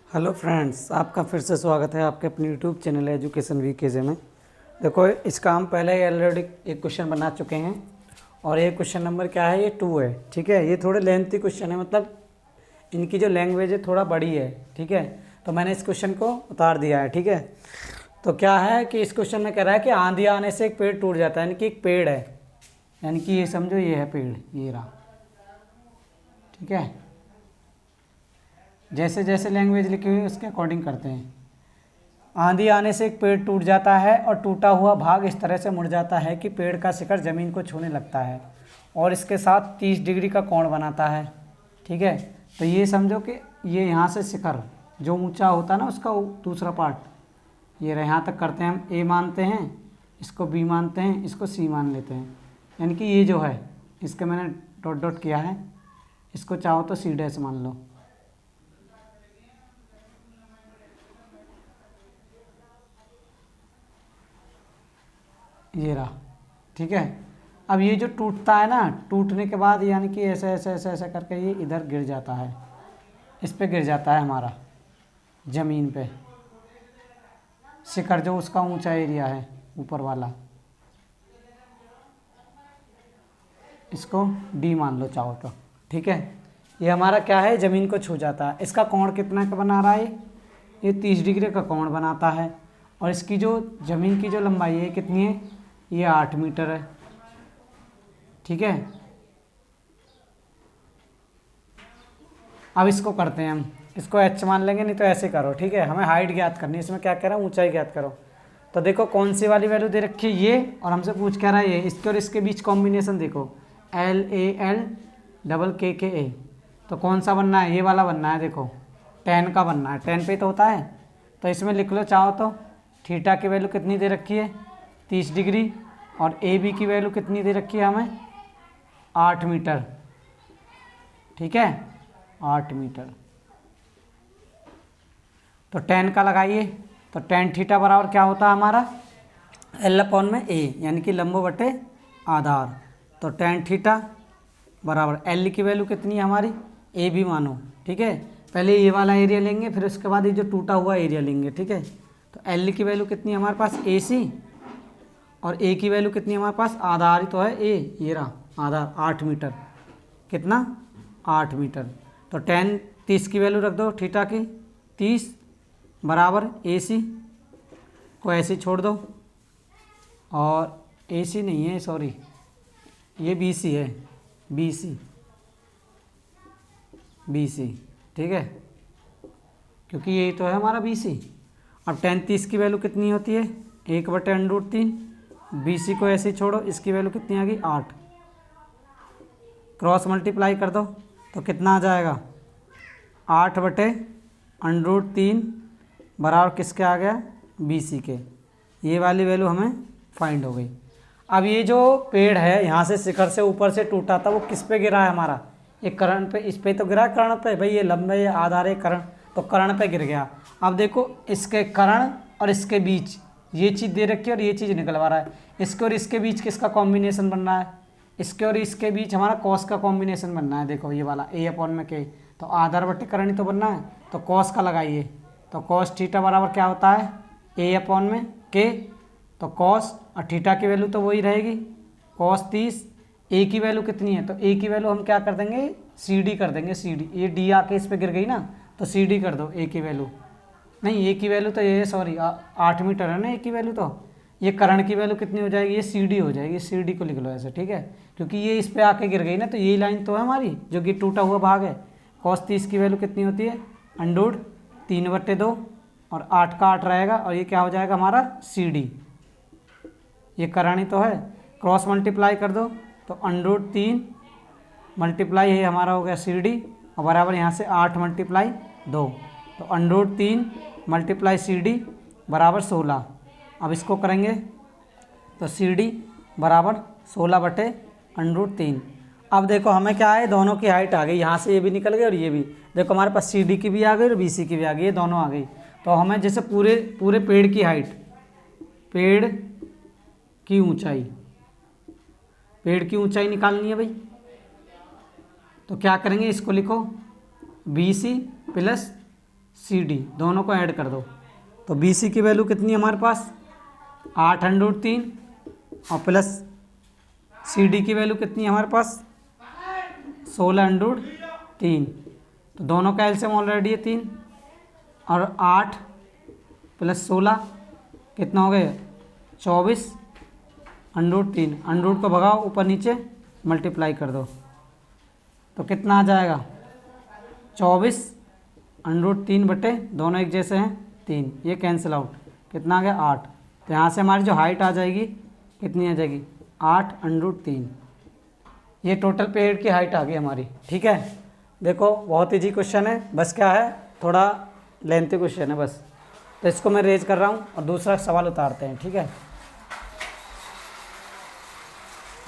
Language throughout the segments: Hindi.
हेलो फ्रेंड्स, आपका फिर से स्वागत है आपके अपने यूट्यूब चैनल एजुकेशन वीकेजे में। देखो, इसका हम पहले ही ऑलरेडी एक क्वेश्चन बना चुके हैं और ये क्वेश्चन नंबर क्या है, ये 2 है। ठीक है, ये थोड़े लेंथी क्वेश्चन है, मतलब इनकी जो लैंग्वेज है थोड़ा बड़ी है। ठीक है, तो मैंने इस क्वेश्चन को उतार दिया है। ठीक है, तो क्या है कि इस क्वेश्चन में कह रहा है कि आंधी आने से एक पेड़ टूट जाता है, यानी कि एक पेड़ है, यानी कि ये समझो ये है पेड़, ये रहा। ठीक है, जैसे जैसे लैंग्वेज लिखी हुई है उसके अकॉर्डिंग करते हैं। आंधी आने से एक पेड़ टूट जाता है और टूटा हुआ भाग इस तरह से मुड़ जाता है कि पेड़ का शिखर ज़मीन को छूने लगता है और इसके साथ 30 डिग्री का कोण बनाता है। ठीक है, तो ये समझो कि ये यहाँ से शिखर जो ऊंचा होता है ना, उसका दूसरा पार्ट ये रहे। यहाँ तक करते हैं हम, ए मानते हैं, इसको बी मानते हैं, इसको सी मान लेते हैं। यानी कि ये जो है इसके मैंने डॉट डॉट किया है, इसको चाहो तो सी डैश मान लो। ये रहा। ठीक है, अब ये जो टूटता है ना, टूटने के बाद यानी कि ऐसे ऐसे ऐसे ऐसे करके ये इधर गिर जाता है, इस पे गिर जाता है हमारा ज़मीन पे शिखर, जो उसका ऊंचा एरिया है ऊपर वाला। इसको डी मान लो चाहो तो। ठीक है, ये हमारा क्या है, ज़मीन को छू जाता है। इसका कोण कितना का बना रहा है, ये 30 डिग्री का कोण बनाता है। और इसकी जो ज़मीन की जो लंबाई है कितनी है, ये 8 मीटर है। ठीक है, अब इसको करते हैं हम, इसको एच मान लेंगे, नहीं तो ऐसे करो। ठीक है, हमें हाइट ज्ञात करनी है, इसमें क्या कह रहा है, ऊंचाई ज्ञात करो। तो देखो कौन सी वाली वैल्यू दे रखी है ये, और हमसे पूछ कह रहा है ये, इसके और इसके बीच कॉम्बिनेशन देखो, एल ए एल डबल के ए। तो कौन सा बनना है, ये वाला बनना है। देखो 10 का बनना है, 10 पे तो होता है। तो इसमें लिख लो चाहो तो, थीटा की वैल्यू कितनी दे रखी है, 30 डिग्री, और ए बी की वैल्यू कितनी दे रखी है हमें, 8 मीटर। ठीक है, 8 मीटर। तो 10 का लगाइए, तो tan थीटा बराबर क्या होता है हमारा, एल अपॉन में ए, यानी कि लंब बटे आधार। तो tan थीटा बराबर एल की वैल्यू कितनी है हमारी, ए भी मानो। ठीक है, पहले ये वाला एरिया लेंगे, फिर उसके बाद ये जो टूटा हुआ एरिया लेंगे। ठीक है, तो एल की वैल्यू कितनी है हमारे पास, ए सी, और ए की वैल्यू कितनी है हमारे पास, आधार ही तो है ए, ये रहा आधार, 8 मीटर। कितना, 8 मीटर। तो tan 30 की वैल्यू रख दो, थीटा की 30 बराबर ए सी को ऐसे छोड़ दो, और ए सी नहीं है, सॉरी, ये बी सी है, बी सी, बी सी। ठीक है, क्योंकि यही तो है हमारा बी सी। अब tan 30 की वैल्यू कितनी होती है, 1/√3। बी सी को ऐसे ही छोड़ो, इसकी वैल्यू कितनी आ गई, 8। क्रॉस मल्टीप्लाई कर दो तो कितना आ जाएगा, 8/√3 बराबर किसके आ गया, बी सी के। ये वाली वैल्यू हमें फाइंड हो गई। अब ये जो पेड़ है यहाँ से शिखर से ऊपर से टूटा था, वो किस पे गिरा है हमारा, एक कर्ण पे, इस पे तो गिरा कर्ण पे भाई, ये लंबे ये आधार है कर्ण, तो कर्ण पे गिर गया। अब देखो इसके कर्ण और इसके बीच ये चीज़ दे रखी है और ये चीज़ निकलवा रहा है, इसके और इसके बीच किसका कॉम्बिनेशन बन रहा है, इसके और इसके बीच हमारा कॉस का कॉम्बिनेशन बनना है। देखो ये वाला ए अपॉन में के, तो आधार बटे कर्ण ही तो बनना है, तो कॉस का लगाइए। तो कॉस थीटा बराबर क्या होता है, ए अपॉन में के, तो कॉस और थीटा की वैल्यू तो वही रहेगी, कॉस 30। ए की वैल्यू कितनी है, तो ए की वैल्यू हम क्या कर देंगे, सी डी कर देंगे, सी डी, ये डी आके इस पर गिर गई ना, तो सी डी कर दो। ए की वैल्यू नहीं, ए की वैल्यू तो ये सॉरी 8 मीटर है ना ए की वैल्यू, तो ये कर्ण की वैल्यू कितनी हो जाएगी, ये सी डी हो जाएगी, सी डी को लिख लो ऐसे। ठीक है, क्योंकि ये इस पर आके गिर गई ना, तो यही लाइन तो है हमारी जो कि टूटा हुआ भाग है। कॉस 30 की वैल्यू कितनी होती है, √3/2, और 8 का 8 रहेगा, और ये क्या हो जाएगा हमारा, सी डी, ये कर्ण ही तो है। क्रॉस मल्टीप्लाई कर दो तो √3 मल्टीप्लाई ये हमारा हो गया सी डी, और बराबर यहाँ से 8 × 2, तो √3 मल्टीप्लाई सी डी बराबर 16। अब इसको करेंगे तो सी डी बराबर 16/√3। अब देखो हमें क्या है, दोनों की हाइट आ गई, यहाँ से ये भी निकल गई और ये भी। देखो हमारे पास सी डी की भी आ गई और बी सी की भी आ गई, ये दोनों आ गई। तो हमें जैसे पूरे पूरे पेड़ की हाइट, पेड़ की ऊंचाई, पेड़ की ऊंचाई निकालनी है भाई। तो क्या करेंगे, इसको लिखो B C plus C D दोनों को ऐड कर दो। तो बी सी की वैल्यू कितनी है हमारे पास 8√3 और प्लस सी डी की वैल्यू कितनी है हमारे पास 16√3। तो दोनों का एलसीएम ऑलरेडी है 3 और 8 + 16 कितना हो गया 24√3। अंडरूट को भगाओ ऊपर नीचे मल्टीप्लाई कर दो तो कितना आ जाएगा 24√3 बटे दोनों एक जैसे हैं 3, ये कैंसिल आउट कितना आ गया 8। तो यहाँ से हमारी जो हाइट आ जाएगी कितनी आ जाएगी 8√3। ये टोटल पेड़ की हाइट आ गई हमारी। ठीक है, देखो बहुत ईजी क्वेश्चन है, बस क्या है थोड़ा लेंथी क्वेश्चन है बस। तो इसको मैं रेज कर रहा हूँ और दूसरा सवाल उतारते हैं। ठीक है,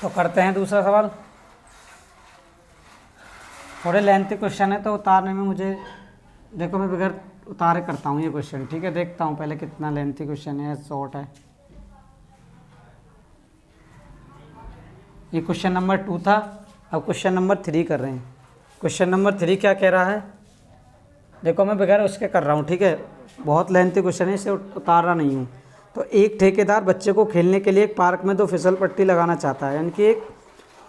तो करते हैं दूसरा सवाल। थोड़े लेंथी क्वेश्चन है तो उतारने में मुझे देखो मैं बगैर उतारे करता हूँ ये क्वेश्चन। ठीक है, देखता हूँ पहले कितना लेंथी क्वेश्चन है, शॉर्ट है। ये क्वेश्चन नंबर 2 था, अब क्वेश्चन नंबर 3 कर रहे हैं। क्वेश्चन नंबर 3 क्या कह रहा है, देखो मैं बगैर उसके कर रहा हूँ। ठीक है, बहुत लेंथी क्वेश्चन है, इसे उतार रहा नहीं हूँ। तो एक ठेकेदार बच्चे को खेलने के लिए एक पार्क में 2 फिसल पट्टी लगाना चाहता है, यानी कि एक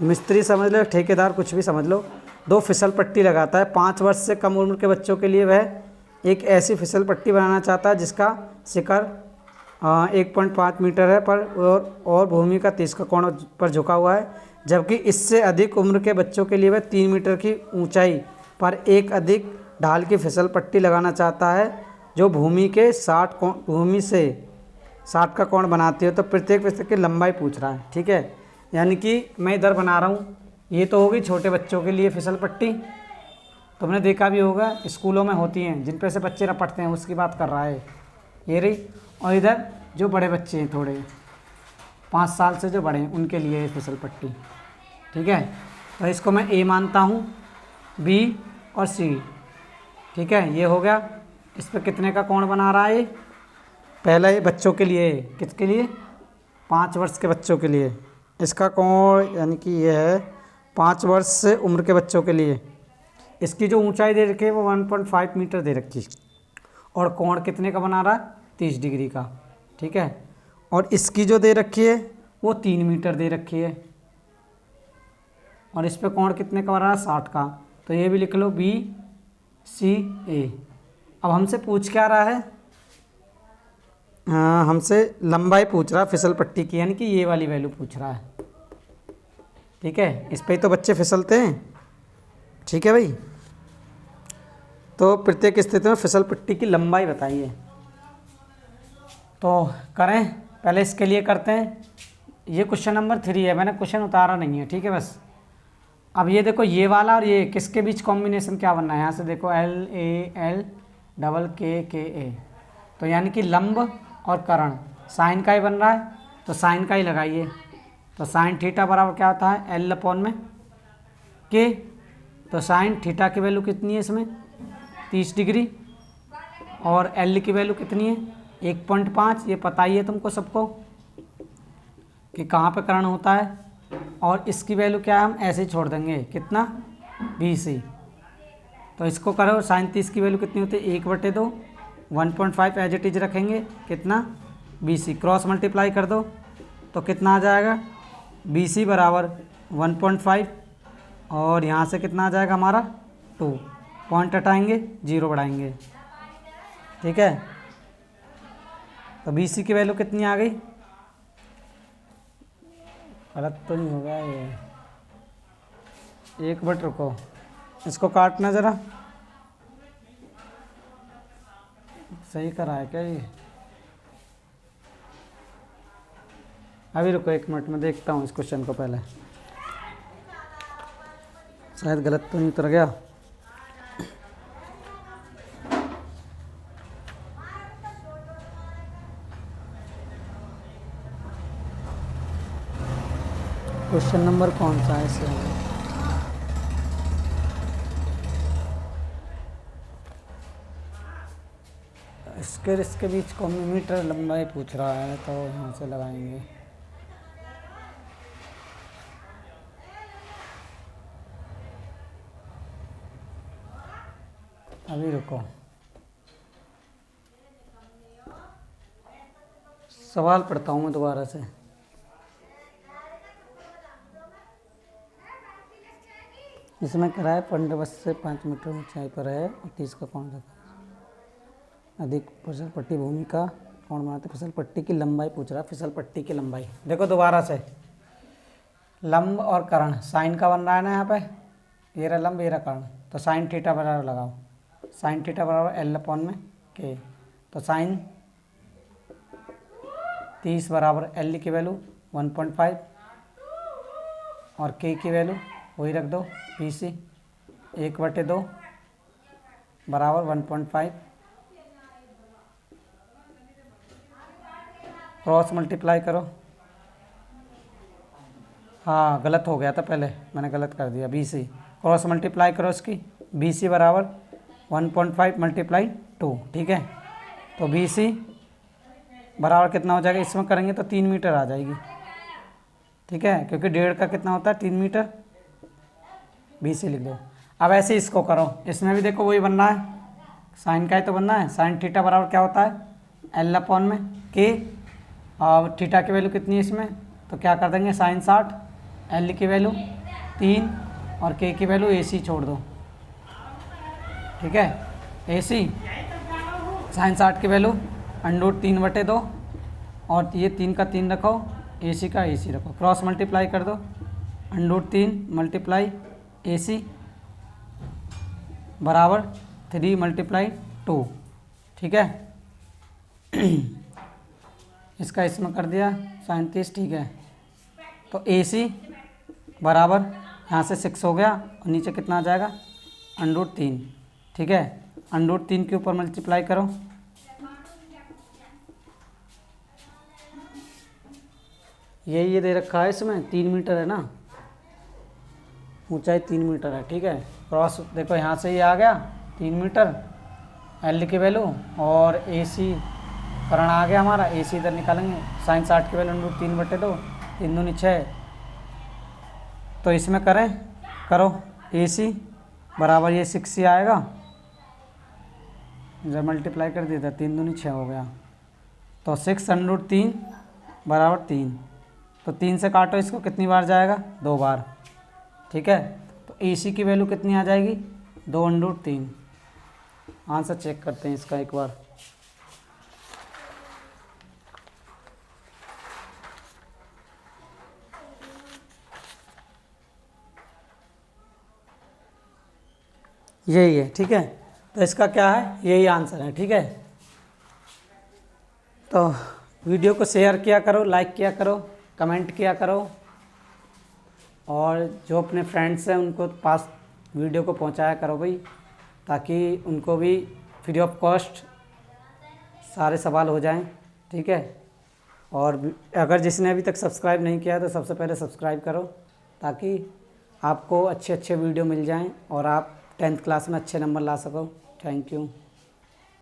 मिस्त्री समझ लो, ठेकेदार कुछ भी समझ लो, 2 फिसल पट्टी लगाता है। 5 वर्ष से कम उम्र के बच्चों के लिए वह एक ऐसी फिसल पट्टी बनाना चाहता है जिसका शिखर 1.5 मीटर है पर और भूमि का 30 का कोण पर झुका हुआ है, जबकि इससे अधिक उम्र के बच्चों के लिए वह 3 मीटर की ऊंचाई पर एक अधिक ढाल की फिसल पट्टी लगाना चाहता है जो भूमि से 60 का कोण बनाती है। तो प्रत्येक फिसल की लंबाई पूछ रहा है। ठीक है, यानी कि मैं इधर बना रहा हूँ, ये तो होगी छोटे बच्चों के लिए फिसल पट्टी, तुमने देखा भी होगा स्कूलों में होती हैं जिन पे से बच्चे रपटते हैं, उसकी बात कर रहा है ये रही। और इधर जो बड़े बच्चे हैं थोड़े 5 साल से जो बड़े हैं उनके लिए फिसल पट्टी। ठीक है, तो इसको मैं ए मानता हूँ, बी और सी। ठीक है, ये हो गया। इस पर कितने का कोण बना रहा है ये, पहला ये बच्चों के लिए, किसके लिए 5 वर्ष के बच्चों के लिए इसका कोण, यानी कि ये है 5 वर्ष से उम्र के बच्चों के लिए। इसकी जो ऊंचाई दे रखी है वो 1.5 मीटर दे रखी और कोण कितने का बना रहा है 30 डिग्री का। ठीक है, और इसकी जो दे रखी है वो 3 मीटर दे रखी है और इस पे कोण कितने का बना रहा है 60 का। तो ये भी लिख लो बी सी ए। अब हमसे पूछ क्या रहा है, हाँ हमसे लंबाई पूछ रहा है फिसल पट्टी की, यानी कि ये वाली वैल्यू पूछ रहा है। ठीक है, इस पे ही तो बच्चे फिसलते हैं। ठीक है भाई, तो प्रत्येक स्थिति में फिसल पट्टी की लंबाई बताइए। तो करें, पहले इसके लिए करते हैं। ये क्वेश्चन नंबर 3 है, मैंने क्वेश्चन उतारा नहीं है। ठीक है, बस अब ये देखो ये वाला और ये किसके बीच कॉम्बिनेशन क्या बनना है, यहाँ से देखो LAL तो यानी कि लंब और कर्ण साइन का ही बन रहा है, तो साइन का ही लगाइए। तो साइन थीटा बराबर क्या होता है L/K। तो साइन थीटा की वैल्यू कितनी है इसमें 30 डिग्री और L की वैल्यू कितनी है 1.5। ये पता ही है तुमको सबको कि कहाँ पे कर्ण होता है। और इसकी वैल्यू क्या है, हम ऐसे ही छोड़ देंगे, कितना BC। तो इसको करो, साइन 30 की वैल्यू कितनी होती है 1/2, 1.5 एज इट इज रखेंगे, कितना BC। क्रॉस मल्टीप्लाई कर दो तो कितना आ जाएगा BC बराबर 1.5 और यहाँ से कितना आ जाएगा हमारा 2। पॉइंट हटाएंगे 0 बढ़ाएंगे। ठीक है, तो BC की वैल्यू कितनी आ गई, गलत तो नहीं होगा ये, 1 रुको इसको काटना ज़रा, सही करा है क्या ये, अभी रुको 1 मिनट में देखता हूँ इस क्वेश्चन को, पहले शायद गलत तो नहीं उतर गया। क्वेश्चन नंबर कौन सा है इसमें, इसके बीच कौन मीटर लंबाई पूछ रहा है, तो यहाँ से लगाएंगे। अभी रुको, सवाल पढ़ता हूँ मैं दोबारा से। इसमें कह रहा है 15 से 5 मीटर ऊंचाई पर है और 30 का कोण रखा है। अधिक फिसल पट्टी भूमि का कोण बनाते, फिसल पट्टी की लंबाई पूछ रहा है। फिसल पट्टी की लंबाई देखो दोबारा से, लंब और कर्ण साइन का बन रहा है ना यहाँ पे, ये रहा लंब ये रहा कर्ण, तो साइन थीटा बराबर लगाओ। साइन थीटा बराबर एल अपॉन में के, तो साइन 30 बराबर एल की वैल्यू 1.5 और के की वैल्यू वही रख दो BC 1/2 बराबर 1.5, क्रॉस मल्टीप्लाई करो। हाँ गलत हो गया था पहले, मैंने गलत कर दिया। BC क्रॉस मल्टीप्लाई करो इसकी, BC बराबर 1.5 मल्टीप्लाई 2, ठीक है। तो BC बराबर कितना हो जाएगा, इसमें करेंगे तो 3 मीटर आ जाएगी, ठीक है, क्योंकि 1.5 का कितना होता है 3 मीटर। BC लिख दो। अब ऐसे इसको करो, इसमें भी देखो वही बनना है, साइन का ही तो बनना है। साइन थीटा बराबर क्या होता है एल अपॉन में के, और थीटा की वैल्यू कितनी है इसमें, तो क्या कर देंगे साइन 60, एल की वैल्यू 3 और के की वैल्यू AC छोड़ दो, ठीक है। AC साइन 60 की वैल्यू √3/2 और ये 3 का 3 रखो, AC का AC रखो, क्रॉस मल्टीप्लाई कर दो, √3 मल्टीप्लाई AC बराबर 3 मल्टीप्लाई 2, ठीक है। इसका इसमें कर दिया साइन 30, ठीक है। तो AC बराबर यहाँ से 6 हो गया और नीचे कितना आ जाएगा √3, ठीक है। √3 के ऊपर मल्टीप्लाई करो, ये दे रखा है इसमें 3 मीटर है ना, ऊंचाई 3 मीटर है, ठीक है। क्रॉस देखो यहाँ से ये आ गया 3 मीटर एल की वैल्यू, और AC कर्ण आ गया हमारा, AC इधर निकालेंगे, साइन 60 की वैल्यू √3/2, 3 दूनी 6, तो इसमें करो AC बराबर ये 6 ही आएगा, जब मल्टीप्लाई कर दिया था 3 दूनी 6 हो गया, तो 6 √3 बराबर 3, तो 3 से काटो इसको, कितनी बार जाएगा 2 बार, ठीक है। तो AC की वैल्यू कितनी आ जाएगी 2/3। आंसर चेक करते हैं इसका एक बार। यही है, ठीक है। तो इसका क्या है, यही आंसर है, ठीक है। तो वीडियो को शेयर किया करो, लाइक किया करो, कमेंट किया करो, और जो अपने फ्रेंड्स हैं उनको पास वीडियो को पहुंचाया करो भाई, ताकि उनको भी फ्री ऑफ कॉस्ट सारे सवाल हो जाएं, ठीक है। और अगर जिसने अभी तक सब्सक्राइब नहीं किया है तो सबसे पहले सब्सक्राइब करो, ताकि आपको अच्छे अच्छे वीडियो मिल जाएं और आप 10th क्लास में अच्छे नंबर ला सको। Thank you.